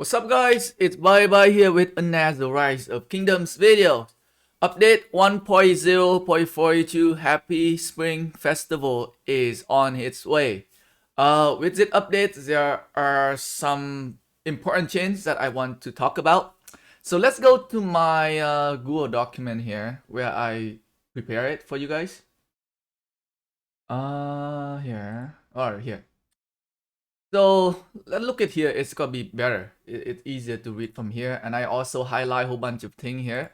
What's up guys, it's Bye here with another Rise of Kingdoms video. Update 1.0.42 Happy Spring Festival is on its way. With this update, there are some important changes that I want to talk about. So let's go to my Google document here where I prepare it for you guys. Here. So let's look at here. It's gonna be better. It's easier to read from here, and I also highlight a whole bunch of things here.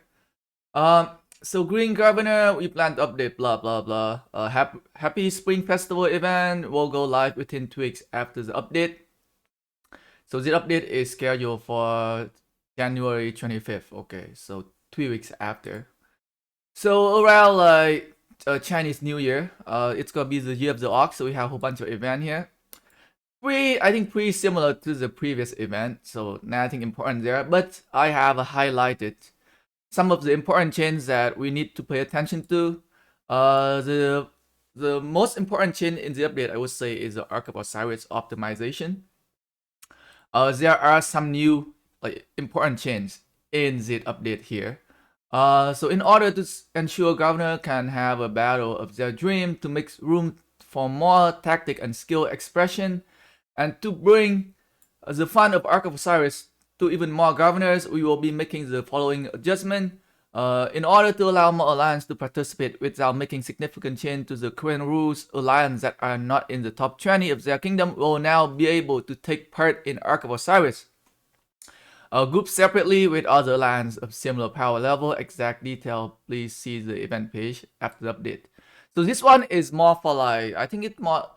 So Green Governor, we plan to update blah blah blah. Happy Spring Festival event will go live within 2 weeks after the update. So this update is scheduled for January 25th. Okay, so 3 weeks after. So around like Chinese New Year, it's gonna be the year of the ox. So we have a whole bunch of event here. I think pretty similar to the previous event, so nothing important there, but I have highlighted some of the important changes that we need to pay attention to. The most important change in the update, I would say, is the Ark of Osiris optimization. There are some new important changes in the update here. So in order to ensure governor can have a battle of their dream, to make room for more tactic and skill expression, and to bring the fun of Ark of Osiris to even more governors, we will be making the following adjustment. In order to allow more alliance to participate without making significant change to the current rules, alliances that are not in the top 20 of their kingdom will now be able to take part in Ark of Osiris. Grouped separately with other alliances of similar power level. Exact detail, please see the event page after the update. So this one is more for like, I think it's more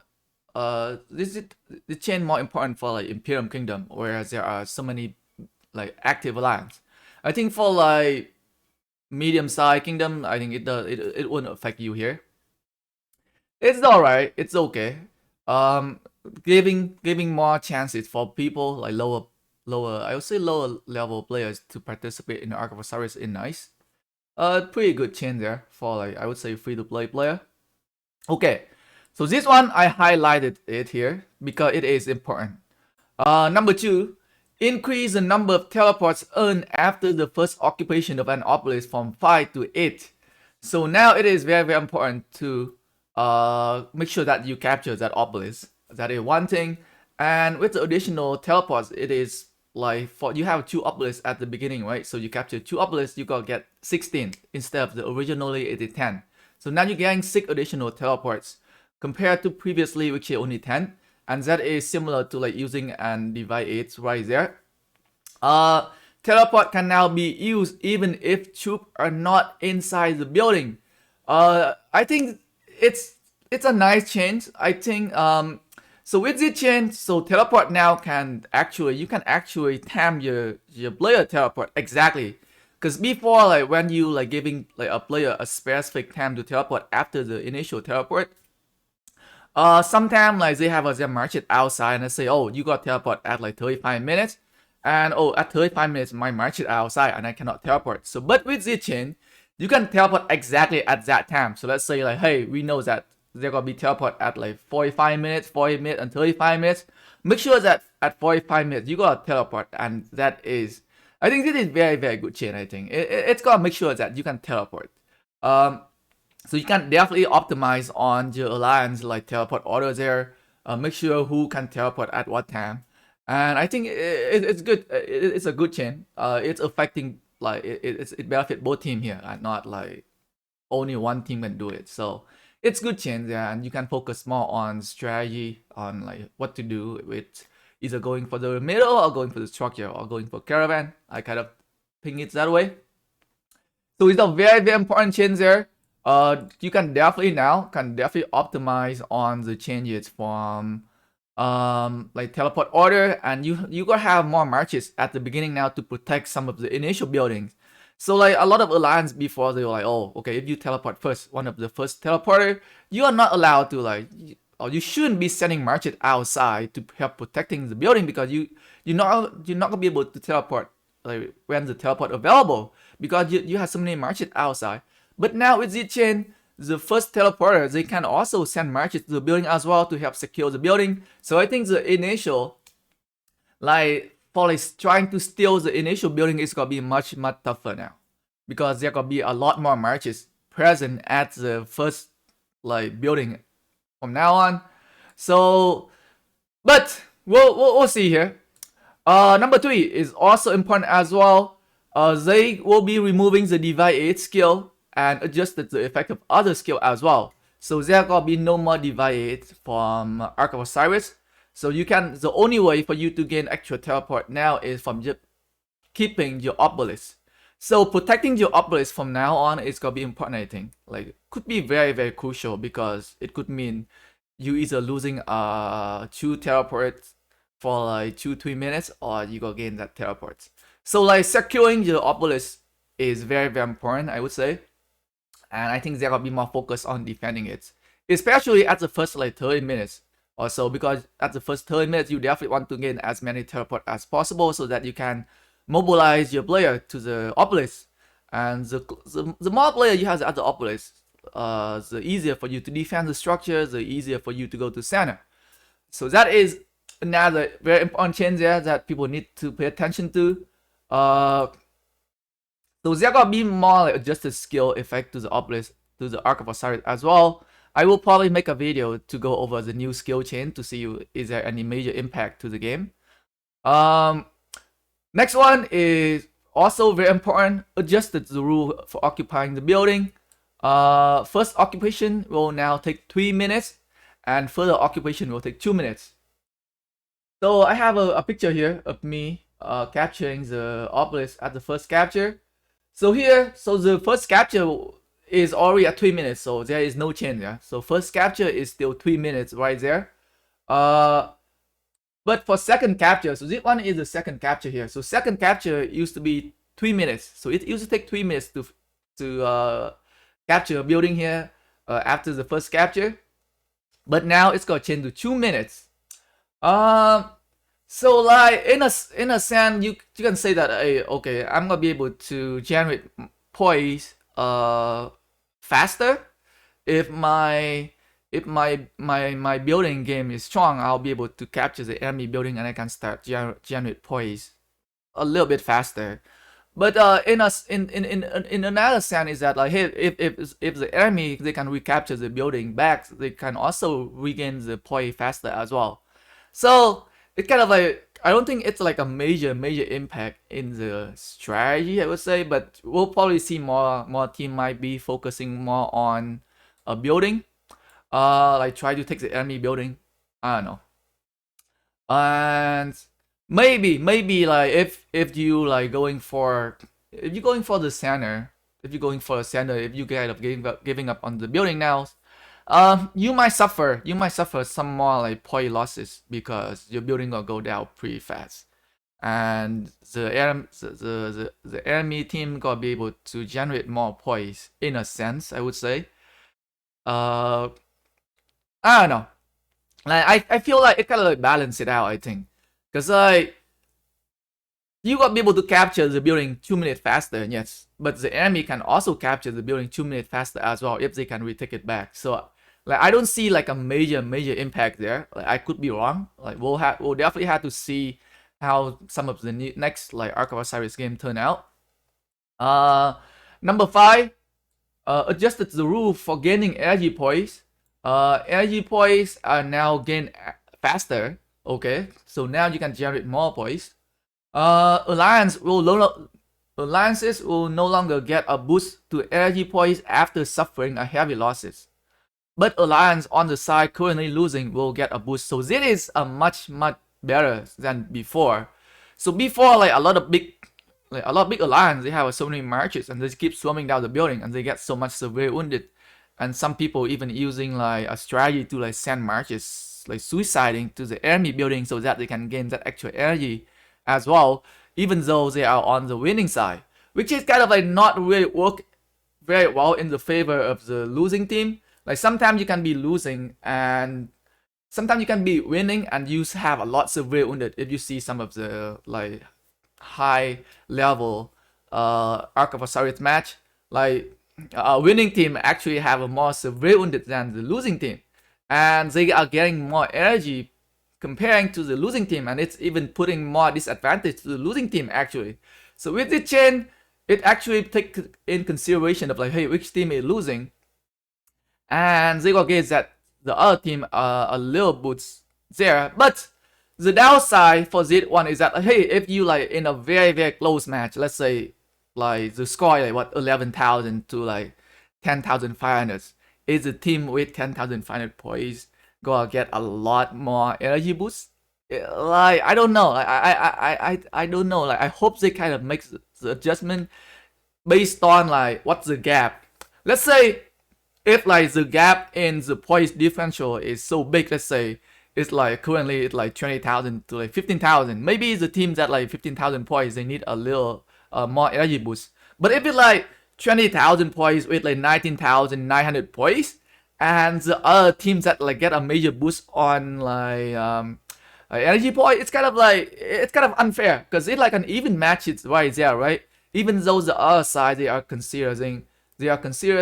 this is the chain more important for like Imperium Kingdom, whereas there are so many like active alliance. I think for like medium-sized kingdom, I think it wouldn't affect you here. It's alright, it's okay. Giving more chances for people like lower I would say lower level players to participate in the Ark of Osiris is nice. Pretty good chain there for like I would say free-to-play player. Okay. So this one, I highlighted it here because it is important. Number 2, increase the number of teleports earned after the first occupation of an obelisk from 5 to 8. So now it is very, very important to make sure that you capture that obelisk. That is one thing. And with the additional teleports, it is like you have 2 obelisks at the beginning, right? So you capture 2 obelisks, you gotta get 16 instead of the originally it is 10. So now you're getting 6 additional teleports, compared to previously which is only 10, and that is similar to like using and divide 8 right there. Teleport can now be used even if troops are not inside the building. I think it's a nice change. I think so with this change, so teleport now you can actually time your player teleport exactly. Because before, like when you like giving like a player a specific time to teleport after the initial teleport, sometimes like they have their marches outside and they say, oh, you got teleport at like 35 minutes, and oh, at 35 minutes my march is outside and I cannot teleport. So but with this chain, you can teleport exactly at that time. So let's say like, hey, we know that they're gonna be teleport at like 45 minutes, 40 minutes, and 35 minutes. Make sure that at 45 minutes you gotta teleport, and that is, I think this is very, very good chain. I think it's gonna make sure that you can teleport. So you can definitely optimize on your alliance like teleport order there. Make sure who can teleport at what time, and I think it's good. It's a good chain. It's affecting like it benefit both team here, and not like only one team can do it. So it's good chain there, and you can focus more on strategy, on like what to do with either going for the middle or going for the structure or going for caravan. I kind of think it's that way. So it's a very, very important change there. You can definitely optimize on the changes from like teleport order, and you gotta have more marches at the beginning now to protect some of the initial buildings. So like a lot of alliance before, they were like, oh, okay, if you teleport first, one of the first teleporter, you are not allowed to like, or you shouldn't be sending marches outside to help protecting the building, because you're not gonna be able to teleport like when the teleport available, because you have so many marches outside. But now with this chain, the first teleporter, they can also send marches to the building as well to help secure the building. So I think the initial like for like trying to steal the initial building is gonna be much tougher now, because there gonna be a lot more marches present at the first like building from now on. So, but we'll see here. Number 3 is also important as well. They will be removing the Divide 8 skill and adjusted the effect of other skill as well. So there gonna be no more Divide 8 from Ark of Osiris. So you can, the only way for you to gain actual teleport now is from just keeping your obelisk. So protecting your obelisk from now on is gonna be important, I think. Like, could be very crucial, because it could mean you either losing 2 teleports for like 2-3 minutes, or you go gain that teleport. So like securing your obelisk is very important, I would say. And I think they're gonna be more focused on defending it, especially at the first like 30 minutes or so, because at the first 30 minutes you definitely want to gain as many teleport as possible, so that you can mobilize your player to the obelisk. And the more player you have at the obelisk, the easier for you to defend the structure, the easier for you to go to center. So that is another very important change there that people need to pay attention to. So there gonna be more like adjusted skill effect to the obelisk, to the Ark of Osiris as well. I will probably make a video to go over the new skill chain to see is there any major impact to the game. Next one is also very important. Adjusted the rule for occupying the building. First occupation will now take 3 minutes, and further occupation will take 2 minutes. So I have a picture here of me capturing the obelisk at the first capture. So here, so the first capture is already at 3 minutes, so there is no change there. So first capture is still 3 minutes right there. But for second capture, so this one is the second capture here. So second capture used to be 3 minutes. So it used to take 3 minutes to capture a building here after the first capture. But now it's gonna change to 2 minutes. So like in a sense, you can say that, hey, okay, I'm gonna be able to generate poise faster. If my building game is strong, I'll be able to capture the enemy building, and I can start generate poise a little bit faster. But in another sense is that, like, hey, if the enemy, they can recapture the building back, they can also regain the poise faster as well. So it's kind of like, I don't think it's like a major impact in the strategy, I would say, but we'll probably see more team might be focusing more on a building, like try to take the enemy building. I don't know. And maybe like if you like going for the center, if you kind of giving up on the building now, you might suffer some more like point losses, because your building will go down pretty fast, and the enemy team gonna be able to generate more points, in a sense, I would say. I don't know, like I feel like it kind of like balance it out, I think, because like you gonna be able to capture the building 2 minutes faster, yes, but the enemy can also capture the building 2 minutes faster as well if they can retake it back. So like I don't see like a major impact there. Like, I could be wrong. Like we'll definitely have to see how some of the next like Ark of Osiris game turn out. Number 5, adjusted the rule for gaining energy points. Energy points are now gained faster. Okay, so now you can generate more points. Alliances will no longer get a boost to energy points after suffering a heavy losses, but alliance on the side currently losing will get a boost. So this is a much better than before. So before, like a lot of big alliance, they have so many marches and they keep swarming down the building and they get so much severe wounded, and some people even using like a strategy to like send marches like suiciding to the enemy building so that they can gain that extra energy as well, even though they are on the winning side, which is kind of like not really work very well in the favor of the losing team. Like sometimes you can be losing and sometimes you can be winning and you have a lot of severe wounded. If you see some of the like high level Ark of Osiris match, like a winning team actually have a more severe wounded than the losing team, and they are getting more energy comparing to the losing team, and it's even putting more disadvantage to the losing team actually. So with this chain, it actually takes in consideration of like, hey, which team is losing, and they will gauge that the other team are a little boots there. But the downside for this one is that, hey, if you like in a very close match, let's say like the score like what 11,000 to like 10,500, is a team with 10,500 points gonna get a lot more energy boost? Like I don't know. I don't know. Like I hope they kind of make the adjustment based on like what's the gap. Let's say if like the gap in the points differential is so big, let's say it's like currently it's like 20,000 to like 15,000. Maybe the teams at like 15,000 points they need a little more energy boost. But if it's like 20,000 points with like 19,900 points, and the other teams that like get a major boost on like energy point, it's kind of unfair because it's like an even match. It's right there, right? Even though the other side they are considered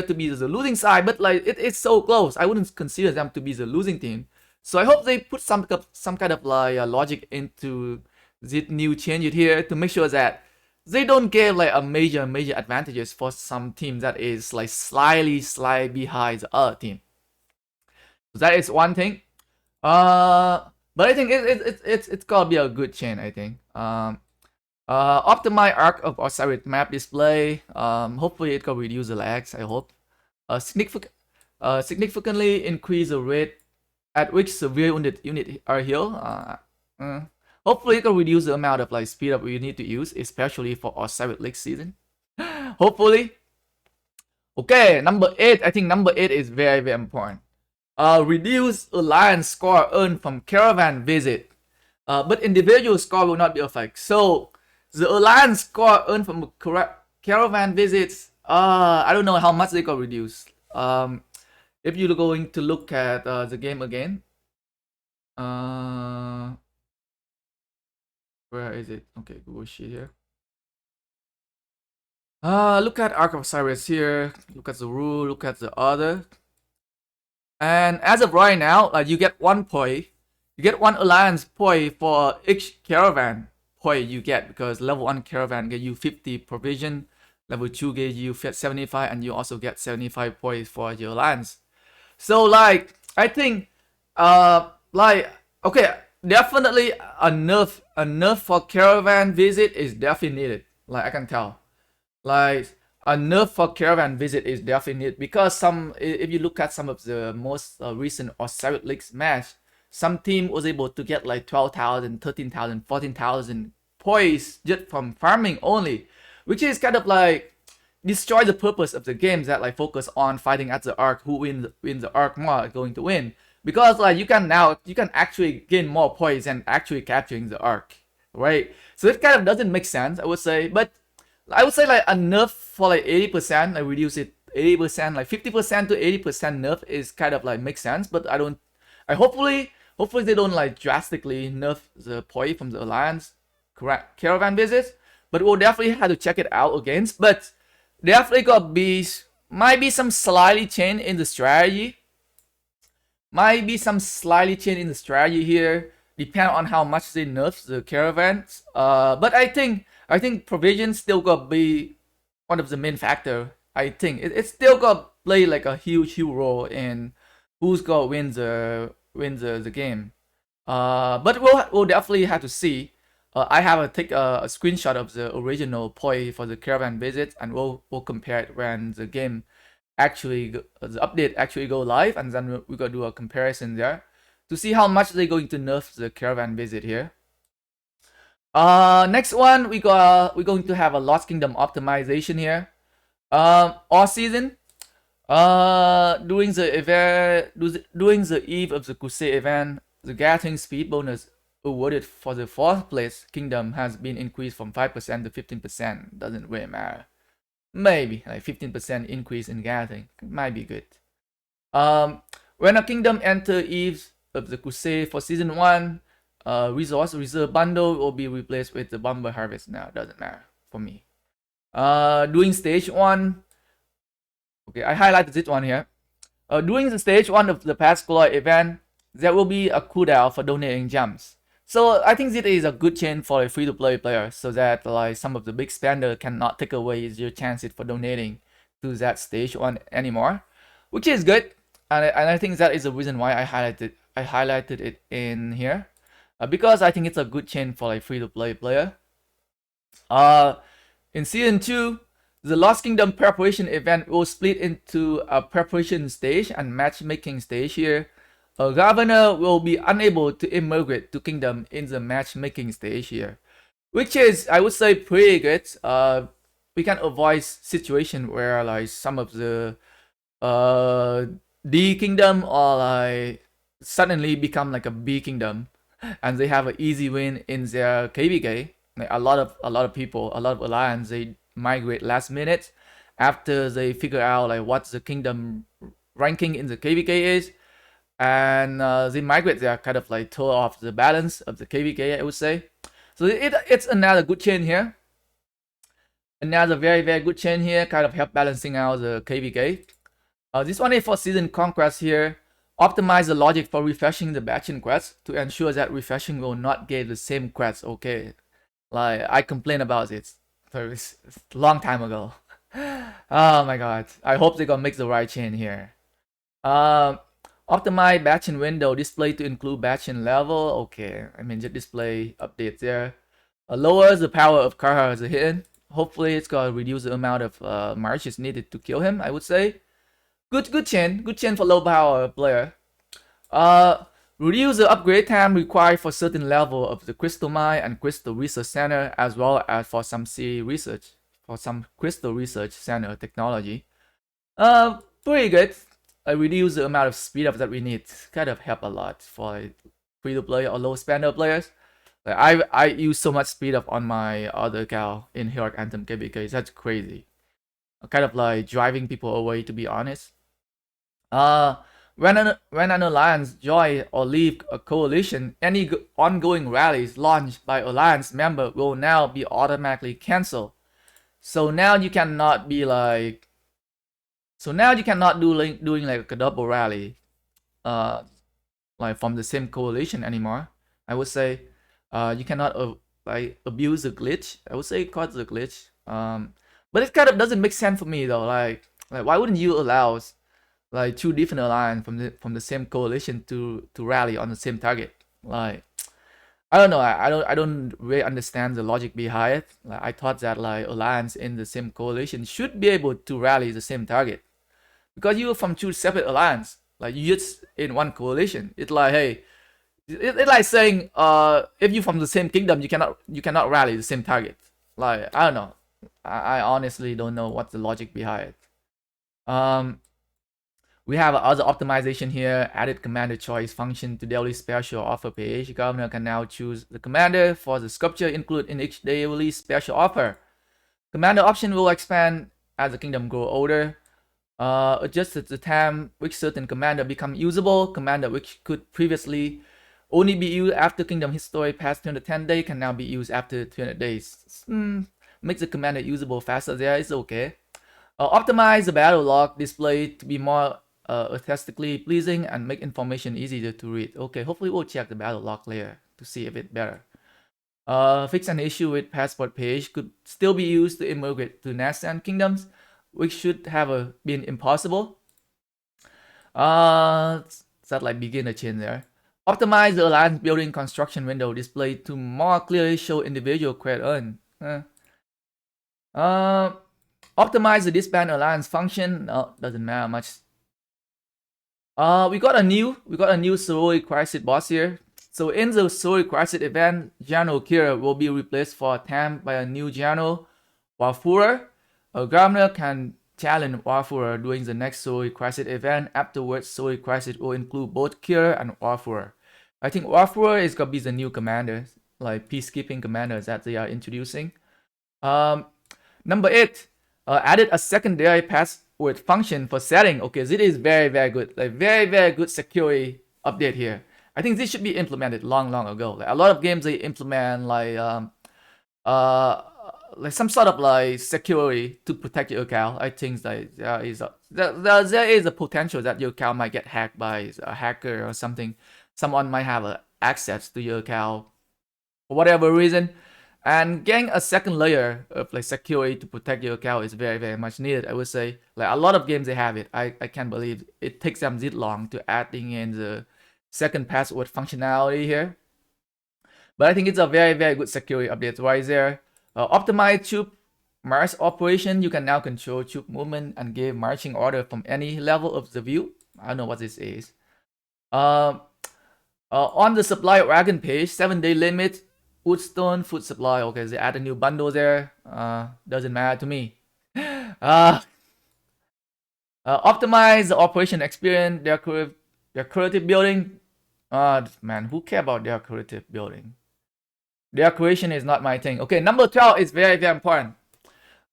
to be the losing side, but like it's so close. I wouldn't consider them to be the losing team. So I hope they put some kind of like logic into this new change here to make sure that they don't give like a major advantages for some team that is like slightly behind the other team. So that is one thing. But I think it's gotta be a good chain. I think. Optimize Ark of Osiris map display. Hopefully it can reduce the lags. I hope. Significantly increase the rate at which severe unit are healed. Hopefully it can reduce the amount of like speed up we need to use, especially for Osiris League season. Hopefully. Okay, number 8. I think number 8 is very important. Reduce alliance score earned from caravan visit, but individual score will not be affected. So the alliance score earned from caravan visits, I don't know how much they got reduced. If you're going to look at the game again, where is it? Okay, Google Sheet here. Look at Ark of Osiris here. Look at the rule. Look at the other. And as of right now, you get 1 point. You get 1 alliance point for each caravan point you get, because level 1 caravan get you 50 provision, level 2 get you 75, and you also get 75 points for your alliance. So like I think like okay, definitely a nerf for caravan visit is definitely needed. Like I can tell. Like a nerf for caravan visit is definitely needed, because if you look at some of the most recent Osiris League match, some team was able to get like 12,000, 13,000, 14,000 points just from farming only, which is kind of like destroy the purpose of the games that like focus on fighting at the Ark. Who win the Ark more is going to win, because like you can actually gain more points and actually capturing the Ark, right? So it kind of doesn't make sense, I would say. But I would say like a nerf for like 80%, I reduce it 80%, like 50% to 80% nerf is kind of like makes sense. But I hopefully they don't like drastically nerf the point from the alliance caravan visits. But we'll definitely have to check it out again. But definitely might be some slightly change in the strategy. Might be some slightly change in the strategy here, depending on how much they nerf the caravans. But I think provision still gonna be one of the main factor. I think it's still gonna play like a huge role in who's gonna win the game. But we'll definitely have to see. I have take a screenshot of the original point for the caravan visit, and we'll compare it when the game the update actually go live, and then we're gonna do a comparison there to see how much they're going to nerf the caravan visit here. Next one, we're going to have a Lost Kingdom optimization here. All season, during the eve of the Crusade event, the gathering speed bonus awarded for the 4th place kingdom has been increased from 5% to 15%. Doesn't really matter. Maybe like 15% increase in gathering might be good. When a kingdom enter eves of the Crusade for season 1, resource reserve bundle will be replaced with the Bomber Harvest. Now doesn't matter for me. Doing stage 1, okay, I highlighted this one here. During the stage 1 of the past Glory event, there will be a cooldown for donating gems. So I think this is a good change for a free-to-play player, so that like some of the big spender cannot take away your chances for donating to that stage one anymore, which is good. And I think that is the reason why I highlighted it in here, because I think it's a good change for a free-to-play player. In season 2, the Lost Kingdom preparation event will split into a preparation stage and matchmaking stage here. A governor will be unable to immigrate to kingdom in the matchmaking stage here, which is, I would say, pretty good. We can avoid situation where like some of the D kingdom or like suddenly become like a B kingdom, and they have an easy win in their KvK. Like a lot of people, a lot of alliance, they migrate last minute after they figure out like what the kingdom ranking in the KvK is, and they migrate there, kind of like throw off the balance of the KvK, I would say. So it's another good chain here. Another very good chain here, kind of help balancing out the KvK. This one is for season conquest here. Optimize the logic for refreshing the batching quests to ensure that refreshing will not get the same quests. Okay, like I complained about it a long time ago. Oh my god, I hope they're gonna make the right chain here. Optimize batching window display to include batching level. Okay, I mean just display update there. Lowers the power of Karha as a hidden. Hopefully it's gonna reduce the amount of marches needed to kill him, I would say. Good chain for low power player. Reduce the upgrade time required for certain level of the crystal mine and crystal research center, as well as for some crystal research center technology. Pretty good. Reduce the amount of speed up that we need. Kind of help a lot for free to play or low spender players. Like I use so much speed up on my other account in Heroic Anthem KvK. That's crazy. Kind of like driving people away, to be honest. When an alliance join or leave a coalition, any ongoing rallies launched by alliance member will now be automatically cancelled. So now you cannot be like, doing like a double rally, like from the same coalition anymore. I would say, you cannot like abuse the glitch. I would say cause the glitch. But it kind of doesn't make sense for me though. Like why wouldn't you allow like two different alliance from the same coalition to rally on the same target? Like I don't know. I don't really understand the logic behind it. Like I thought that like alliance in the same coalition should be able to rally the same target, because you are from two separate alliance. Like you just in one coalition. It's like, hey, it's like saying if you from the same kingdom, you cannot rally the same target. Like I don't know. I honestly don't know what's the logic behind it. We have other optimization here. Added commander choice function to daily special offer page. Governor can now choose the commander for the sculpture included in each daily special offer. Commander option will expand as the kingdom grow older. Adjusted the time which certain commander become usable. Commander which could previously only be used after kingdom history past 210 days can now be used after 200 days. Makes the commander usable faster there. It's okay. Optimize the battle log display to be more aesthetically pleasing and make information easier to read. Okay, hopefully we'll check the battle log later to see if it's better. Fix an issue with passport page could still be used to immigrate to nascent kingdoms, which should have been impossible. That like beginner chain there. Optimize the alliance building construction window display to more clearly show individual credit earned. Optimize the disband alliance function. No, doesn't matter much. We got a new Saroi crisis boss here. So in the Saroi crisis event, General Kira will be replaced for a time by a new general, Warfurer. A governor can challenge Warfurer during the next Saroi crisis event. Afterwards, Saroi crisis will include both Kira and Warfurer. I think Warfurer is gonna be the new commander, like peacekeeping commander that they are introducing. Number 8, added a secondary password function for setting. Okay, this is very good. Like very good security update here. I think this should be implemented long ago. Like a lot of games they implement like some sort of like security to protect your account. I think like there is a potential that your account might get hacked by a hacker or something. someone might have access to your account for whatever reason. And getting a second layer of like security to protect your account is very, very much needed. I would say like a lot of games they have it. I can't believe it takes them this long to adding in the second password functionality here. But I think it's a very, very good security update right there. Optimize troop march operation. You can now control troop movement and give marching order from any level of the view. I don't know what this is. On the supply wagon page, 7-day limit. Woodstone food supply. Okay, they add a new bundle there. Doesn't matter to me. Optimize the operation experience. Decorative building. Man, who care about decorative building? Decoration is not my thing. Okay, number 12 is very, very important.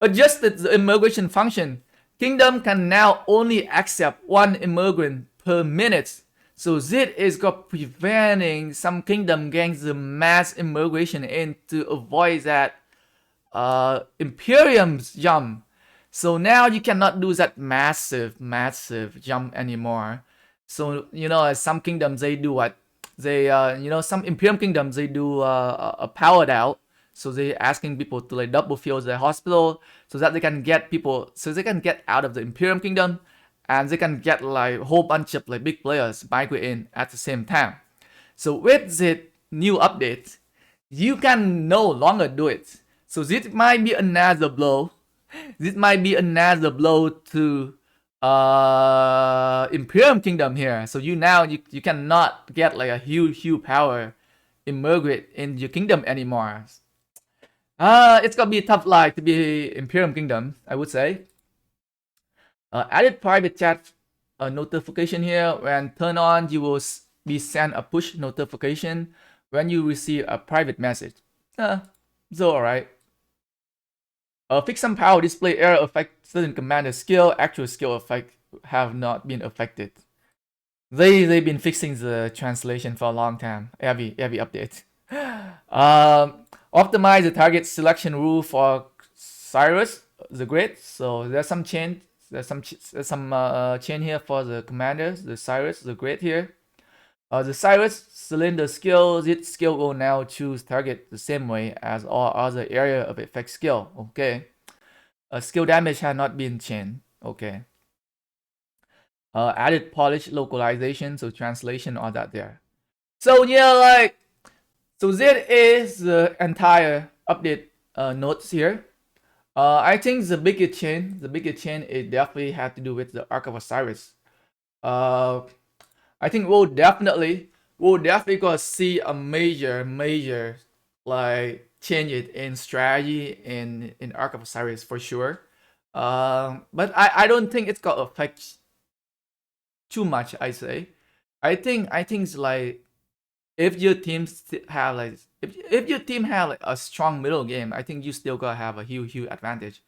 Adjusted the immigration function. Kingdom can now only accept 1 immigrant per minute. So this is preventing some kingdom getting the mass immigration in to avoid that Imperium's jump. So now you cannot do that massive jump anymore. So you know, some kingdoms they do what they you know, some Imperium kingdoms they do a powered out. So they're asking people to like double fill their hospital so that they can get people, so they can get out of the Imperium kingdom. And they can get like a whole bunch of like big players migrate in at the same time. So with the new update, you can no longer do it. So this might be another blow. This might be another blow to Imperium Kingdom here. So you cannot get like a huge power immigrate in your kingdom anymore. It's gonna be a tough life to be Imperium Kingdom, I would say. Added private chat notification here. When turned on, you will be sent a push notification when you receive a private message. So alright. Fix some power display error affect certain commander skill. Actual skill effect have not been affected. They've been fixing the translation for a long time. Every update. Optimize the target selection rule for Cyrus the Great. So there's some change. There's some chain here for the commanders, the Cyrus, the Great here. The Cyrus cylinder skill, this skill will now choose target the same way as all other area of effect skill. Okay. Skill damage has not been changed. Okay. Added polish localization, so translation, all that there. So yeah, like, so that is the entire update notes here. I think the biggest change it definitely had to do with the Ark of Osiris. I think we'll definitely gonna see a major like change it in strategy in Ark of Osiris for sure. But I don't think it's gonna affect too much. I say, I think it's like if your team have like if your team have like a strong middle game, I think you still gonna have a huge advantage.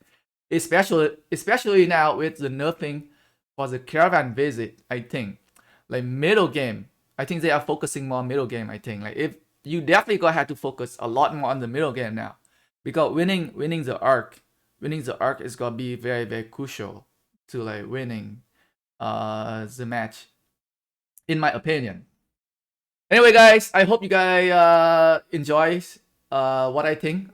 Especially now with the nerfing for the caravan visit. I think like middle game, I think they are focusing more on middle game. I think like if you definitely gonna have to focus a lot more on the middle game now, because winning the Ark is gonna be very crucial to like winning the match, in my opinion. Anyway, guys, I hope you guys enjoy what I think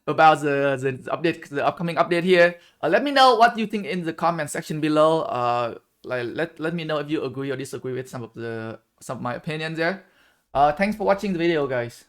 about the upcoming update here. Let me know what you think in the comment section below. Like let me know if you agree or disagree with some of my opinions there. Thanks for watching the video, guys.